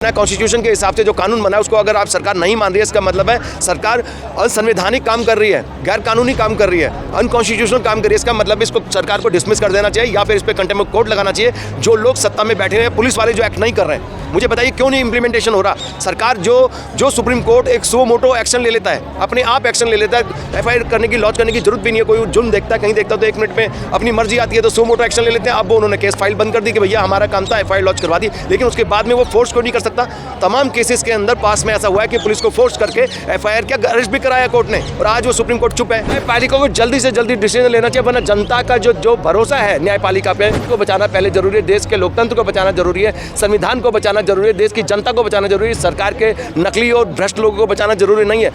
Constitution के हिसाब से जो कानून बना है उसको अगर आप सरकार नहीं मान रही है, इसका मतलब है सरकार असंवैधानिक काम कर रही है, गैर कानूनी काम कर रही है, अनकॉन्स्टिट्यूशनल काम कर रही है। इसका मतलब इसको सरकार को डिसमिस कर देना चाहिए या फिर इस पर कंटेम्प्ट ऑफ कोर्ट लगाना चाहिए। जो लोग सत्ता में बैठे हैं, पुलिस वाले जो एक्ट नहीं कर रहे हैं, मुझे बताइए क्यों नहीं इंप्लीमेंटेशन हो रहा। सरकार जो सुप्रीम कोर्ट एक सो मोटो एक्शन ले लेता है, अपने आप एक्शन ले लेता है, एफआईआर करने की लॉन्च करने की जरूरत भी नहीं है। कोई जुर्म देखता है, कहीं देखता है तो 1 मिनट में अपनी मर्जी आती है तो सो मोटो एक्शन ले लेते हैं। अब वो उन्होंने केस फाइल बंद कर दी कि भैया हमारा काम था, एफआईआर लॉन्च करवा दी, लेकिन उसके बाद में वो फोर्स क्यों नहीं कर सकता। तमाम केसेस के अंदर पास में ऐसा हुआ है कि पुलिस को फोर्स करके एफआईआर क्या अरेस्ट भी कराया कोर्ट ने, और आज वो सुप्रीम कोर्ट चुप है। न्यायपालिका को जल्दी से जल्दी डिसीजन लेना चाहिए, वरना जनता का जो भरोसा है न्यायपालिका पे, उसको बचाना पहले जरूरी है। देश के लोकतंत्र को बचाना जरूरी है, संविधान को बचाना जरूरी है, देश की जनता को बचाना जरूरी है। सरकार के नकली और भ्रष्ट लोगों को बचाना जरूरी नहीं है।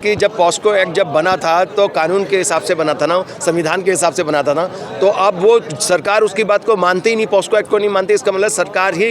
कि जब पॉस्को एक्ट जब बना था तो कानून के हिसाब से बना था ना, संविधान के हिसाब से बना था ना, तो अब वो सरकार उसकी बात को मानती ही नहीं, पॉस्को एक्ट को नहीं मानती। इसका मतलब सरकार ही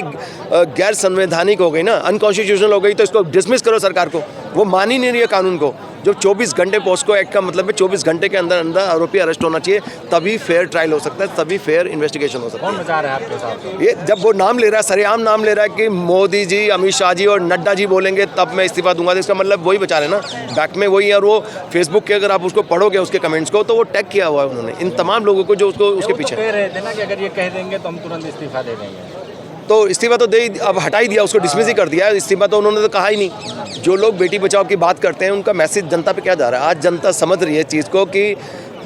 गैर संवैधानिक हो गई ना, अनकॉन्स्टिट्यूशनल हो गई, तो इसको डिसमिस करो सरकार को। वो मान ही नहीं रही है कानून को। जो 24 घंटे पॉस्को एक्ट का मतलब है 24 घंटे के अंदर अंदर आरोपी अरेस्ट होना चाहिए, तभी फेयर ट्रायल हो सकता है, तभी फेयर इन्वेस्टिगेशन हो सकता है। कौन बचा रहा है आपके साथ? ये जब वो नाम ले रहा है, सरेआम नाम ले रहा है कि मोदी जी, अमित शाह जी और नड्डा जी बोलेंगे तब मैं इस्तीफा दूंगा, तो इसका मतलब वही बचा रहे ना, बैक में वही है। और वो फेसबुक के अगर आप उसको पढ़ोगे उसके कमेंट्स को, तो वो टैग किया हुआ है उन्होंने इन तमाम लोगों को जो उसको उसके पीछे कह रहे थे ना कि अगर ये कह देंगे तो हम तुरंत इस्तीफा दे देंगे। तो इस्तीफा तो दे, अब हटा ही दिया, उसको डिसमिस ही कर दिया। इस्तीफा तो उन्होंने तो कहा ही नहीं। जो लोग बेटी बचाओ की बात करते हैं उनका मैसेज जनता पे क्या जा रहा है। आज जनता समझ रही है चीज़ को कि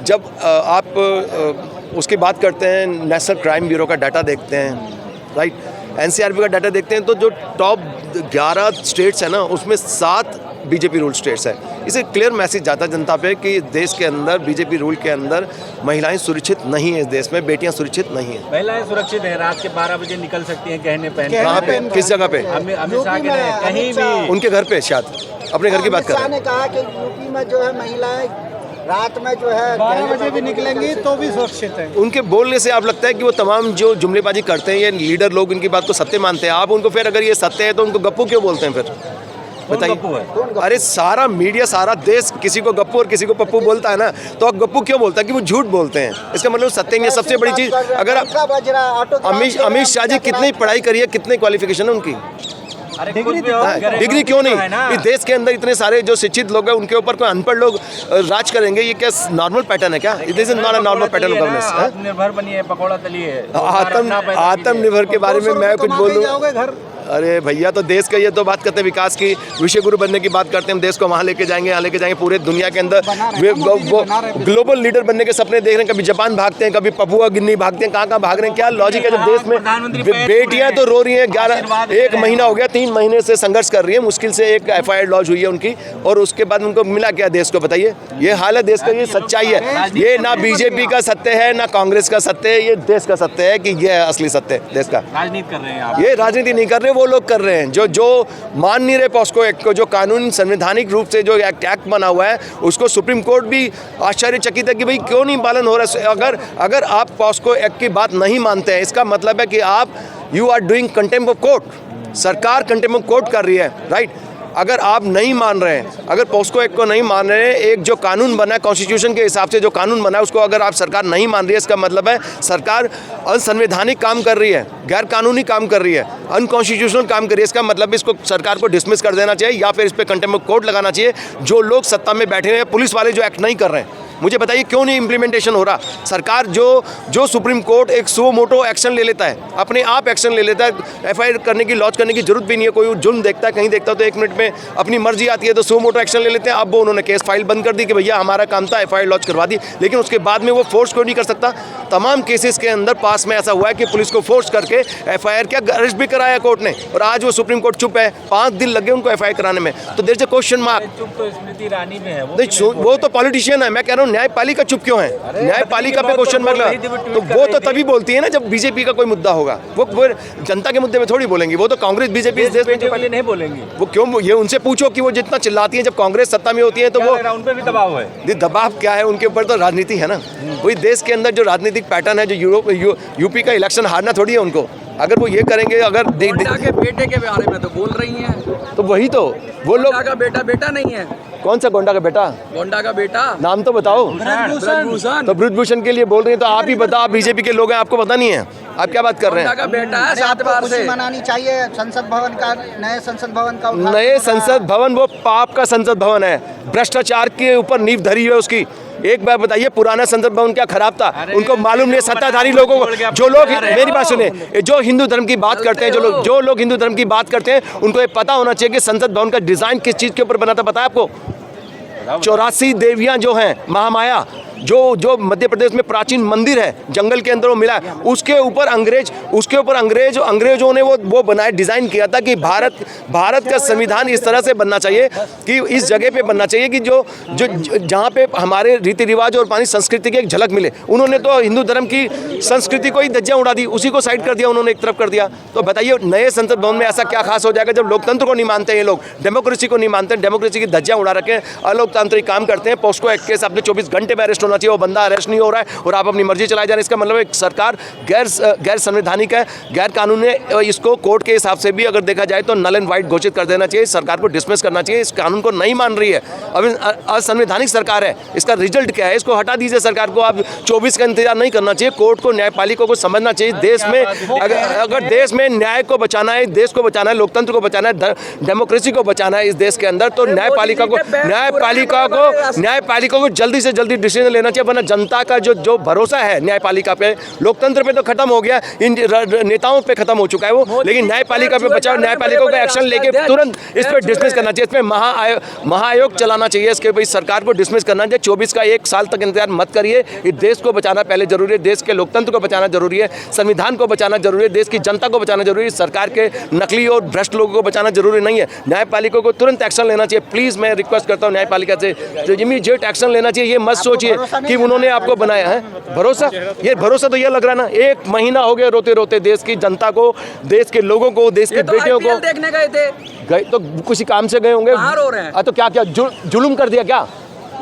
जब आप उसकी बात करते हैं, नेशनल क्राइम ब्यूरो का डाटा देखते हैं, राइट, एनसीआरबी का डाटा देखते हैं, तो जो टॉप 11 स्टेट्स हैं ना, उसमें 7 बीजेपी रूल स्टेट्स है। इसे क्लियर मैसेज जाता है जनता पे कि देश के अंदर बीजेपी रूल के अंदर महिलाएं सुरक्षित नहीं है, इस देश में बेटियां सुरक्षित नहीं है। महिलाएं सुरक्षित है, रात के 12 बजे निकल सकती हैं गहने पहन के। कहाँ पे, किस जगह पे? अमित शाह के कहीं भी, उनके घर पे, शायद अपने घर की बात कर रहे हैं। ने कहा कि यूपी में जो है महिलाएं रात में जो है 12 बजे भी निकलेंगी तो भी सुरक्षित है। उनके बोलने से आप लगता है कि वो तमाम जो जुमलेबाजी करते हैं, ये लीडर लोग इनकी बात को सत्य मानते हैं। आप उनको फिर अगर ये सत्य है तो उनको गप्पू क्यों बोलते हैं फिर? बताइए। अरे सारा मीडिया, सारा देश किसी को गप्पू और किसी को पप्पू बोलता है ना, तो अब गप्पू क्यों बोलता है कि वो झूठ बोलते हैं। इसका मतलब सत्य नहीं है। सबसे बड़ी चीज़, अगर अमित शाह जी कितनी पढ़ाई करी है, कितने क्वालिफिकेशन है उनकी, डिग्री क्यों नहीं? इस देश के अंदर इतने सारे जो शिक्षित लोग हैं, उनके ऊपर कोई अनपढ़ लोग राज करेंगे, ये क्या नॉर्मल पैटर्न है क्या? This is not a normal pattern of governance. आत्मनिर्भर बनिए, पकौड़ा तलिए। आत्मनिर्भर के बारे में मैं कुछ बोलूँ? अरे भैया, तो देश का ये तो बात करते हैं विकास की, विश्व गुरु बनने की बात करते हैं, हम देश को वहाँ लेके जाएंगे, यहाँ लेके जाएंगे, पूरे दुनिया के अंदर ग्लोबल लीडर बनने के सपने देख रहे हैं। कभी जापान भागते हैं, कभी पपुआ गिनी भागते हैं, कहाँ भाग रहे हैं। क्या लॉजिक है जब देश में बेटियां तो रो रही हैं। 1 महीना हो गया, 3 महीने से संघर्ष कर रही है, मुश्किल से एक एफआईआर लॉन्च हुई है उनकी, और उसके बाद उनको मिला क्या देश को? बताइए। ये हाल है देश का, ये सच्चाई है। ये ना बीजेपी का सत्य है, ना कांग्रेस का सत्य है, ये देश का सत्य है कि ये है असली सत्य देश का। राजनीति कर रहे हैं आप। ये राजनीति नहीं कर रहे, वो लोग कर रहे हैं जो मान नहीं रहे पॉस्को एक्ट को, जो कानून संवैधानिक रूप से जो एक्ट बना हुआ है, उसको सुप्रीम कोर्ट भी आश्चर्यचकित है कि भाई क्यों नहीं पालन हो रहा है। अगर आप पॉस्को एक्ट की बात नहीं मानते हैं, इसका मतलब है कि आप you are doing contempt of court. सरकार कंटेम्प्ट ऑफ कोर्ट कर रही है, राइट। अगर आप नहीं मान रहे हैं, अगर पॉस्को एक्ट को नहीं मान रहे हैं, एक जो कानून बना है कॉन्स्टिट्यूशन के हिसाब से जो कानून बना है, उसको अगर आप सरकार नहीं मान रही है, इसका मतलब है सरकार असंवैधानिक काम कर रही है, गैर कानूनी काम कर रही है, अनकॉन्स्टिट्यूशनल काम कर रही है। इसका मतलब इसको सरकार को डिसमिस कर देना चाहिए या फिर इस पर कंटेम्प्ट ऑफ कोर्ट लगाना चाहिए। जो लोग सत्ता में बैठे हैं, पुलिस वाले जो एक्ट नहीं कर रहे हैं, मुझे बताइए क्यों नहीं इंप्लीमेंटेशन हो रहा। सरकार जो सुप्रीम कोर्ट एक सो मोटो एक्शन ले लेता है, अपने आप एक्शन ले लेता है, एफआईआर करने की लॉन्च करने की जरूरत भी नहीं है। कोई जुर्म देखता है, कहीं देखता है तो 1 मिनट में अपनी मर्जी आती है तो सो मोटो एक्शन ले लेते हैं। अब वो उन्होंने केस फाइल बंद कर दी कि भैया हमारा काम था, एफआईआर लॉन्च करवा दी, लेकिन उसके बाद में वो फोर्स क्यों नहीं कर सकता। तमाम केसेस के अंदर पास में ऐसा हुआ है कि पुलिस को फोर्स करके एफआईआर क्या अरेस्ट भी कराया कोर्ट ने, और आज वो सुप्रीम कोर्ट चुप है। 5 दिन लगे उनको एफआईआर कराने में, तो there is a question mark. चुप तो स्मृति ईरानी में है, वो तो पॉलिटिशियन है। मैं कह रहा हूँ न्यायपालिका चुप क्यों है? न्यायपालिका पे क्वेश्चन मार्क लगा, तो वो तो तभी बोलती है ना जब बीजेपी का कोई मुद्दा होगा। वो जनता के मुद्दे में थोड़ी बोलेंगी, वो तो कांग्रेस बीजेपी इस देश में नहीं बोलेंगी। वो क्यों? ये उनसे पूछो कि वो जितना चिल्लाती है जब कांग्रेस सत्ता में होती है, तो वो उन पे भी दबाव है। दबाव क्या है उनके ऊपर? तो राजनीति है ना, वही देश के अंदर जो राजनीतिक पैटर्न है, जो यूपी का इलेक्शन हारना थोड़ी है उनको। अगर वो ये करेंगे, अगर के बेटे के बारे में तो बोल रही हैं, तो वही तो वो लोग का बेटा नहीं है। कौन सा गोंडा का बेटा? गोंडा का बेटा नाम तो बताओ। ब्रजभूषण तो ब्रजभूषण के लिए बोल रही हैं तो आप ही बताओ, आप बीजेपी के लोग हैं, आपको पता नहीं है, आप क्या बात कर रहे गोंडा हैं? का बेटा है, अरे 7 आपको बार खुशी से। मनानी चाहिए संसद भवन का, नए संसद भवन का उद्घाटन नए हो रहा है। संसद भवन वो पाप का संसद भवन है, भ्रष्टाचार के ऊपर नींव धरी हुई है उसकी। एक बार बताइए, पुराना संसद भवन क्या खराब था? उनको मालूम नहीं, सत्ताधारी लोगों को, जो लोग, मेरी बात सुने, जो हिंदू धर्म की बात करते हैं, जो लोग हिंदू धर्म की बात करते हैं, उनको ये पता होना चाहिए कि संसद भवन का डिजाइन किस चीज के ऊपर बना था, पता है आपको? 84 देवियां जो हैं, महामाया, जो मध्य प्रदेश में प्राचीन मंदिर है, जंगल के अंदर वो मिला है, उसके ऊपर अंग्रेजों ने वो बनाया, डिजाइन किया था कि भारत का संविधान इस तरह से बनना चाहिए कि इस जगह पे बनना चाहिए कि जो जहाँ पे हमारे रीति रिवाज और पानी संस्कृति की एक झलक मिले। उन्होंने तो हिंदू धर्म की संस्कृति को ही धज्जियां उड़ा दी, उसी को साइड कर दिया उन्होंने, एक तरफ कर दिया। तो बताइए, नए संसद भवन में ऐसा क्या खास हो जाएगा जब लोकतंत्र को नहीं मानते हैं ये लोग, डेमोक्रेसी को नहीं मानते, डेमोक्रेसी की धज्जियां उड़ा रखे, अलोकतांत्रिक काम करते हैं। पोस्को एक्ट केस आपने 24 घंटे में अरेस्ट होना चाहिए, वो बंदा अरेस्ट नहीं हो रहा है और आप अपनी मर्जी चलाए जा रहे हैं। इसका मतलब एक सरकार गैर संवैधानिक है, गैर कानूनी है। इसको कोर्ट के हिसाब से भी अगर देखा जाए तो नल एंड वाइट घोषित कर देना चाहिए, सरकार को डिसमिस करना चाहिए। इस कानून को नहीं मान रही है, अब असंवैधानिक सरकार है। इसका रिजल्ट क्या है? इसको हटा दीजिए सरकार को। आप 24 का इंतजार नहीं करना चाहिए, कोर्ट को, न्यायपालिका को समझना चाहिए। देश में अगर देश में न्याय को बचाना है, देश को बचाना है, लोकतंत्र को बचाना है, डेमोक्रेसी को बचाना है इस देश के अंदर, तो न्यायपालिका को जल्दी से जल्दी डिसीजन लेना चाहिए, वरना जनता का जो भरोसा है न्यायपालिका पे, लोकतंत्र पे तो खत्म हो गया, इन नेताओं पे खत्म हो चुका है वो, लेकिन न्यायपालिका पे बचाओ। न्यायपालिका को एक्शन लेके तुरंत इस पे डिसमिस करना चाहिए, इस पे महाआयोग चलाना चाहिए, इसके भाई सरकार को डिसमिस करना चाहिए। 24 का 1 साल तक इंतजार मत करिए। इस देश को बचाना पहले जरूरी है, देश के लोकतंत्र को बचाना जरूरी है, संविधान को बचाना जरूरी है, देश की जनता को बचाना जरूरी है, सरकार के नकली और भ्रष्ट लोगों को बचाना जरूरी नहीं है। न्यायपालिका को तुरंत एक्शन लेना चाहिए। प्लीज मैं रिक्वेस्ट करता हूँ न्यायपालिका से, इमीडिएट एक्शन लेना चाहिए। ये मत सोचिए कि उन्होंने आपको बनाया है। भरोसा तो ये लग रहा है ना, 1 महीना हो गया रोते रोते देश की जनता को, देश के लोगों को, देश की बेटियों को। देखने गए थे, गए तो किसी काम से गए होंगे, बाहर हो रहे हैं। तो क्या जुल्म कर दिया क्या?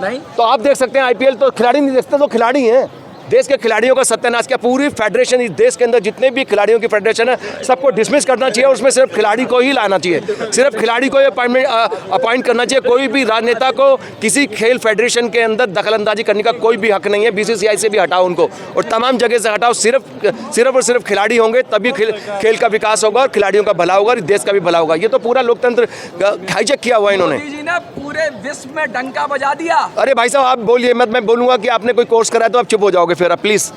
नहीं तो आप देख सकते हैं आईपीएल तो खिलाड़ी नहीं देखते, तो खिलाड़ी हैं। देश के खिलाड़ियों का सत्यानाश किया। पूरी फेडरेशन, इस देश के अंदर जितने भी खिलाड़ियों की फेडरेशन है, सबको डिसमिस करना चाहिए और उसमें सिर्फ खिलाड़ी को ही लाना चाहिए, सिर्फ खिलाड़ी को अपॉइंट करना चाहिए। कोई भी राजनेता को किसी खेल फेडरेशन के अंदर दखलंदाजी करने का कोई भी हक नहीं है। बीसीसीआई से भी हटाओ उनको और तमाम जगह से हटाओ। सिर्फ और सिर्फ खिलाड़ी होंगे तभी खेल का विकास होगा और खिलाड़ियों का भला होगा और देश का भी भला होगा। ये तो पूरा लोकतंत्र हाईजैक किया हुआ इन्होंने। मोदी जी ने पूरे विश्व में डंका बजा दिया। अरे भाई साहब, आप बोलिए मत, मैं बोलूंगा कि आपने कोई कोर्स कराया तो आप चुप हो जाओगे फिर आप प्लीज।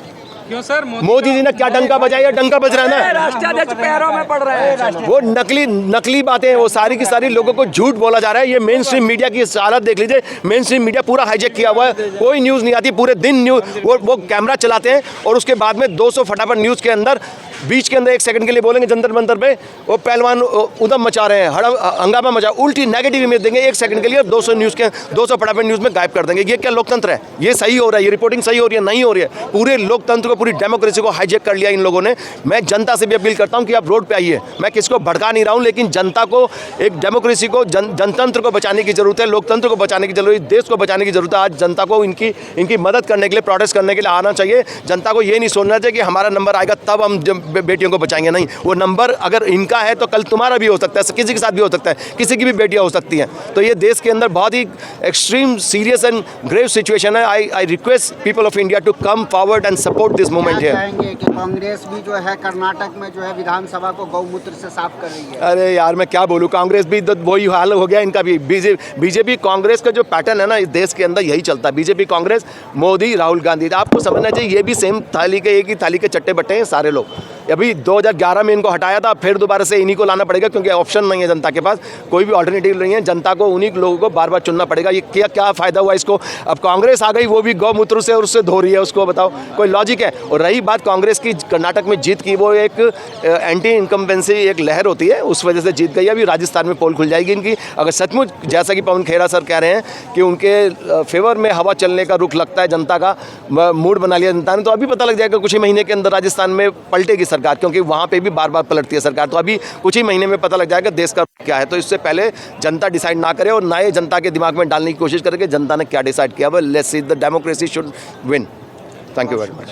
क्यों सर? मोदी जी ने क्या डंका बजाया? डंका बज रहा है ना, राष्ट्रीय अध्यक्ष पैरों में पड़ रहे हैं। वो नकली बातें हैं, वो सारी की सारी लोगों को झूठ बोला जा रहा है। ये मेन स्ट्रीम मीडिया की हालत देख लीजिए, मेन स्ट्रीम मीडिया पूरा हाईजैक किया हुआ है। कोई न्यूज़ नहीं आती, पूरे दिन न्यूज़ वो कैमरा चलाते हैं और उसके बाद में 200 फटाफट न्यूज़ के अंदर बीच के अंदर 1 सेकंड के लिए बोलेंगे जंतर मंतर पे, वो पहलवान उधम मचा रहे हैं, हंगामा मचा, उल्टी नेगेटिव इमेज देंगे 1 सेकंड के लिए, 200 फटाफट न्यूज़ में गायब कर देंगे। ये क्या लोकतंत्र है? ये सही हो रहा है? ये रिपोर्टिंग सही हो रही है? नहीं हो रही है। पूरे लोकतंत्र को, पूरी डेमोक्रेसी को हाईजैक कर लिया इन लोगों ने। मैं जनता से भी अपील करता हूं कि आप रोड पे आइए। मैं किसको भड़का नहीं रहा हूं, लेकिन जनता को, एक डेमोक्रेसी को, जनतंत्र को बचाने की जरूरत है, लोकतंत्र को बचाने की जरूरत है, देश को बचाने की जरूरत है। आज जनता को इनकी मदद करने के लिए, प्रोटेस्ट करने के लिए आना चाहिए। जनता को ये नहीं सोचना चाहिए कि हमारा नंबर आएगा तब हम बेटियों को बचाएंगे। नहीं, वो नंबर अगर इनका है तो कल तुम्हारा भी हो सकता है, किसी के साथ भी हो सकता है, किसी की भी बेटियां हो सकती हैं। तो ये देश के अंदर बहुत ही extreme serious and grave situation है। I request people of India to come forward and support this movement here. चाहेंगे कि कांग्रेस भी जो है कर्नाटक में जो है विधानसभा को गौमूत्र से साफ कर रही है। अरे यार, मैं क्या बोलूँ, कांग्रेस भी तो वही हाल हो गया इनका भी। बीजेपी कांग्रेस का जो पैटर्न है ना, इस देश के अंदर यही चलता है। बीजेपी कांग्रेस, मोदी, राहुल गांधी। आपको समझना चाहिए ये भी सेम थाली के, एक ही थाली के चट्टे बट्टे हैं सारे लोग। अभी 2011 में इनको हटाया था, फिर दोबारा से इन्हीं को लाना पड़ेगा क्योंकि ऑप्शन नहीं है जनता के पास, कोई भी ऑल्टरनेटिव नहीं है। जनता को उन्हीं लोगों को बार बार चुनना पड़ेगा। ये क्या फ़ायदा हुआ इसको? अब कांग्रेस आ गई, वो भी गौमूत्र से और उससे धो रही है, उसको बताओ कोई लॉजिक है? और रही बात कांग्रेस की कर्नाटक में जीत की, वो एक एंटी इनकम्बेंसी एक लहर होती है, उस वजह से जीत गई। अभी राजस्थान में पोल खुल जाएगी इनकी, अगर सचमुच जैसा कि पवन खेरा सर कह रहे हैं कि उनके फेवर में हवा चलने का रुख लगता है, जनता का मूड बना लिया जनता ने, तो अभी पता लग जाएगा कुछ ही महीने के अंदर राजस्थान में पलटेगी सरकार, क्योंकि वहाँ पे भी बार बार पलटती है सरकार। तो अभी कुछ ही महीने में पता लग जाएगा देश का क्या है। तो इससे पहले जनता डिसाइड ना करे और ना ही जनता के दिमाग में डालने की कोशिश करे कि जनता ने क्या डिसाइड किया। Let's see the democracy should win. Thank you very much.